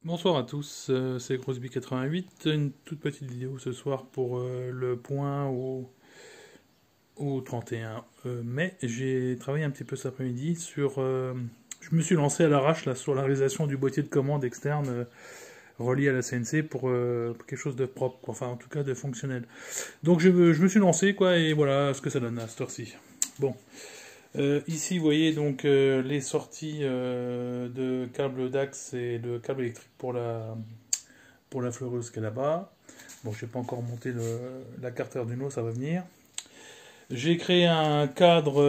Bonsoir à tous, c'est Crosby88, une toute petite vidéo ce soir pour le point au 31 mai. J'ai travaillé un petit peu cet après-midi sur... je me suis lancé à l'arrache là sur la réalisation du boîtier de commande externe relié à la CNC pour quelque chose de propre, quoi. Enfin en tout cas de fonctionnel. Donc je me suis lancé quoi et voilà ce que ça donne à cette heure-ci. Bon. Ici, vous voyez donc les sorties de câble d'axe et de câble électrique pour la fleureuse qui est là-bas. Bon, je n'ai pas encore monté la carte Arduino, ça va venir. J'ai créé un cadre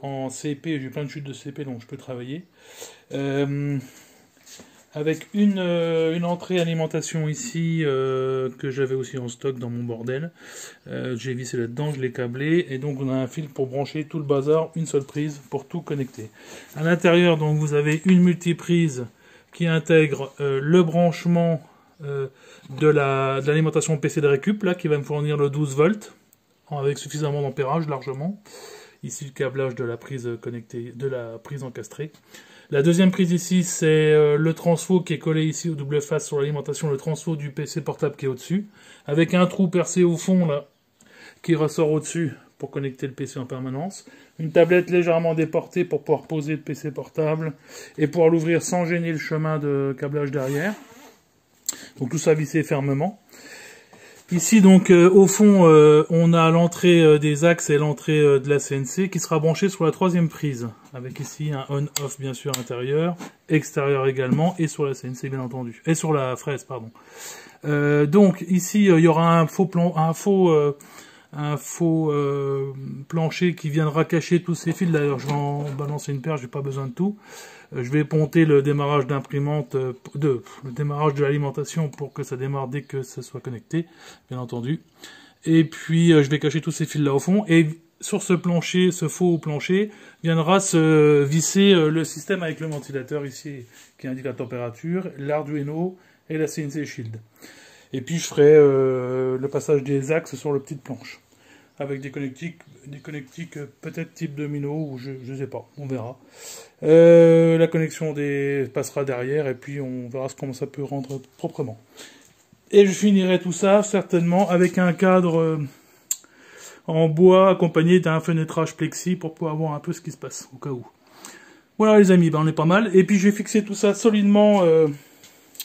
en CP, j'ai plein de chutes de CP donc je peux travailler. Avec une entrée alimentation ici que j'avais aussi en stock dans mon bordel. J'ai vissé là-dedans, je l'ai câblé et donc on a un fil pour brancher tout le bazar, une seule prise pour tout connecter. À l'intérieur donc vous avez une multiprise qui intègre le branchement de l'alimentation PC de récup là qui va me fournir le 12 volts avec suffisamment d'ampérage largement. Ici le câblage de la prise connectée, de la prise encastrée. La deuxième prise ici, c'est le transfo qui est collé ici au double face sur l'alimentation, le transfo du PC portable qui est au-dessus, avec un trou percé au fond là, qui ressort au-dessus pour connecter le PC en permanence. Une tablette légèrement déportée pour pouvoir poser le PC portable et pouvoir l'ouvrir sans gêner le chemin de câblage derrière. Donc tout ça vissé fermement. Ici donc au fond on a l'entrée des axes et l'entrée de la CNC qui sera branchée sur la troisième prise avec ici un on-off bien sûr intérieur, extérieur également et sur la CNC bien entendu et sur la fraise pardon. Donc ici il y aura un faux plancher qui viendra cacher tous ces fils. D'ailleurs je vais en balancer une paire, j'ai pas besoin de tout. Je vais ponter le démarrage d'imprimante, le démarrage de l'alimentation pour que ça démarre dès que ça soit connecté, bien entendu. Et puis je vais cacher tous ces fils là au fond. Et sur ce plancher, ce faux plancher, viendra se visser le système avec le ventilateur ici qui indique la température, l'Arduino et la CNC Shield. Et puis je ferai le passage des axes sur le petite planche. Avec des connectiques peut-être type domino, ou je sais pas, on verra. La connexion passera derrière, et puis on verra comment ça peut rendre proprement. Et je finirai tout ça, certainement, avec un cadre en bois, accompagné d'un fenêtrage plexi, pour pouvoir voir un peu ce qui se passe, au cas où. Voilà les amis, ben on est pas mal. Et puis je vais fixer tout ça solidement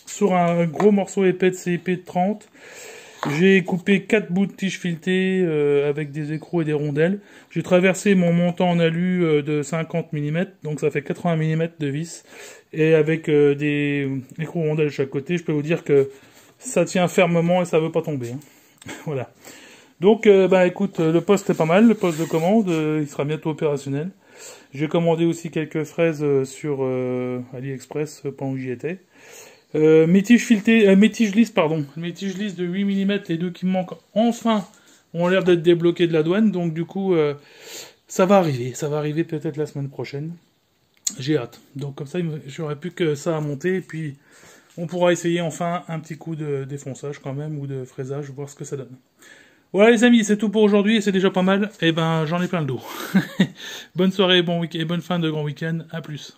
sur un gros morceau épais de CIP de 30. J'ai coupé 4 bouts de tige filetée avec des écrous et des rondelles. J'ai traversé mon montant en alu de 50 mm, donc ça fait 80 mm de vis. Et avec des écrous rondelles de chaque côté, je peux vous dire que ça tient fermement et ça veut pas tomber. Hein. Voilà. Donc, bah écoute, le poste est pas mal, le poste de commande, il sera bientôt opérationnel. J'ai commandé aussi quelques fraises sur AliExpress pendant que j'y étais. Mes tiges filetées, mes tiges lisses, pardon. Mes tiges lisses de 8 mm, les deux qui me manquent, enfin, ont l'air d'être débloqués de la douane. Donc, du coup, ça va arriver. Ça va arriver peut-être la semaine prochaine. J'ai hâte. Donc, comme ça, j'aurai plus que ça à monter. Et puis, on pourra essayer enfin un petit coup de défonçage quand même, ou de fraisage, voir ce que ça donne. Voilà les amis, c'est tout pour aujourd'hui. Et c'est déjà pas mal. Et ben, j'en ai plein le dos. Bonne soirée, bon week-end, et bonne fin de grand week-end. À plus.